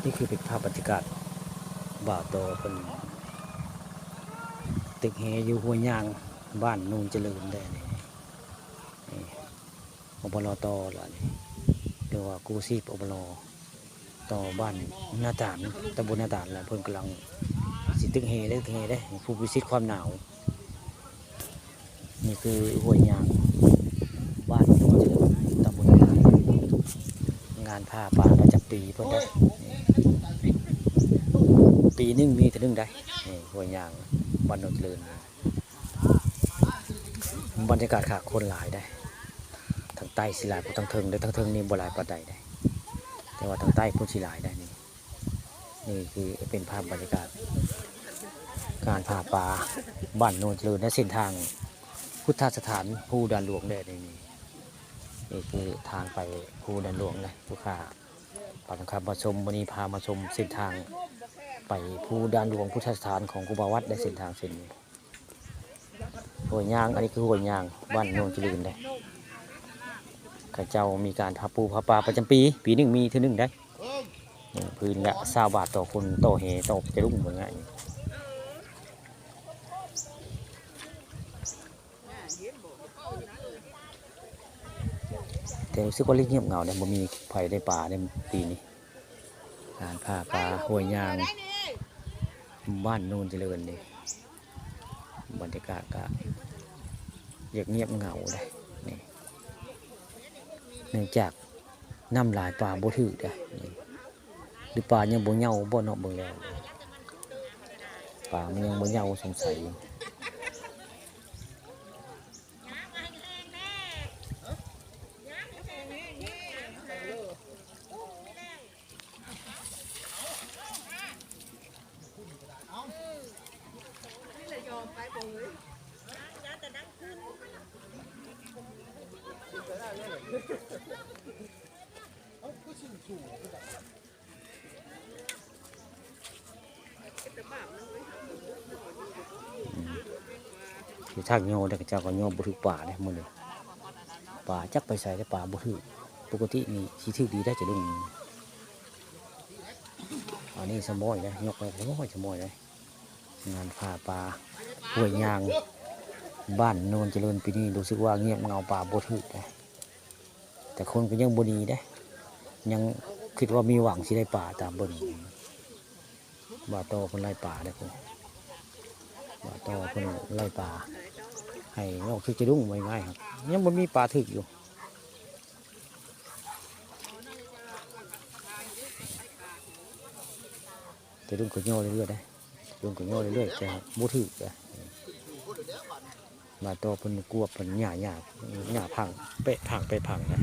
นี่คือเป็นภาพบรรยากาศบ่าวโตเป็นตึกแฮอยู่ห้วยยางบ้านนูนเจริญได้นี่อบลตล่ะนี่เรียกว่ากู้ชีพอบลต่อบ้านหน้าต่างตำบลหน้าต่างแหละเพิ่นกำลังสิตึกแฮได้ผู้พิชิตความหนาวนี่คือห้วยยางบ้านนูนเจริญตำบลหน้าต่างงานผ้าป่าประจำปีเพิ่นได้ปีนึงมีแต่นึงได้ห้วยยางบ้านนูนเจริญบรรยากาศขาคนหลายได้ทางใต้สิหลายกว่าทางเทิงได้ทางเทิงนี่บ่หลายปานใดได้แต่ว่าทางใต้พุ่นสิหลายได้นี่คือเป็นภาพบรรยากาศการผ่าป่าบ้านโนนเจริญและเส้นทางพุทธสถานภูด่านหลวงได้นี่คือทางไปภูด่านหลวงเลยลูกค้าปาครับมาชมวันนี้พามาชมเส้นทางไปภูด่านหลวงพุทธสถานของครูบาวัดได้เส้นทางเส้นนี้หัวยางอันนี้คือหัวยางบ้านโนนเจริญได้ข้าเจ้ามีการทับปูพาปลาประจำปีหนึ่งมีทีหนึ่งได้พื้นละ20 บาทต่อคนต่อเหต่อจะรุ่งเหมือนไงแต่รู้สึกว่าเรียบเงียบเหงาเนี่ยมันมีไผ่ได้ปลาในปีนี้การพาปลาหัวยางบ้านโนนเจริญนี่บรรยากาศก็เงียบเหงาเลยนี่เนื่องจากน้ำลายปลาบ่ถือได้หรือปลายังบ่เหงาบ่เนาะเบิ่งแล้วปลามันยังบ่เหงาสงสัยที่ทางโยได้เจ้าก็โยบ่ถือป่าได้มื้อนี้ป่าจักไปใส่ได้ป่าบ่ถือปกตินี่สิถือดีได้จะลุงอันนี้สมอยได้ยกไปสมอยได้งานพาปลาห้วยยางบ้านโนนเจริญปีนี้รู้สึกว่าเงียบเงาป่าบ่ถือได้แต่คนก็ยังบ่ดีได้ยังคิดว่ามีหวังสิได้ป่าตามเบิ่งบ่าโตเพิ่นไล่ป่าได้พุ่นบ่าโตเพิ่นไล่ป่าให้นอกคือจะรุ่งไม่ง่ายครับยังบ่มีปลาถึกอยู่จะรุ่งก็ย่อเรื่อยๆได้รุ่งก็ย่อเรื่อยๆจะบ่ถึกจ้ะมาตัวเพิ่นกลัวเพิ่นหญ้าพังเปะพังนะ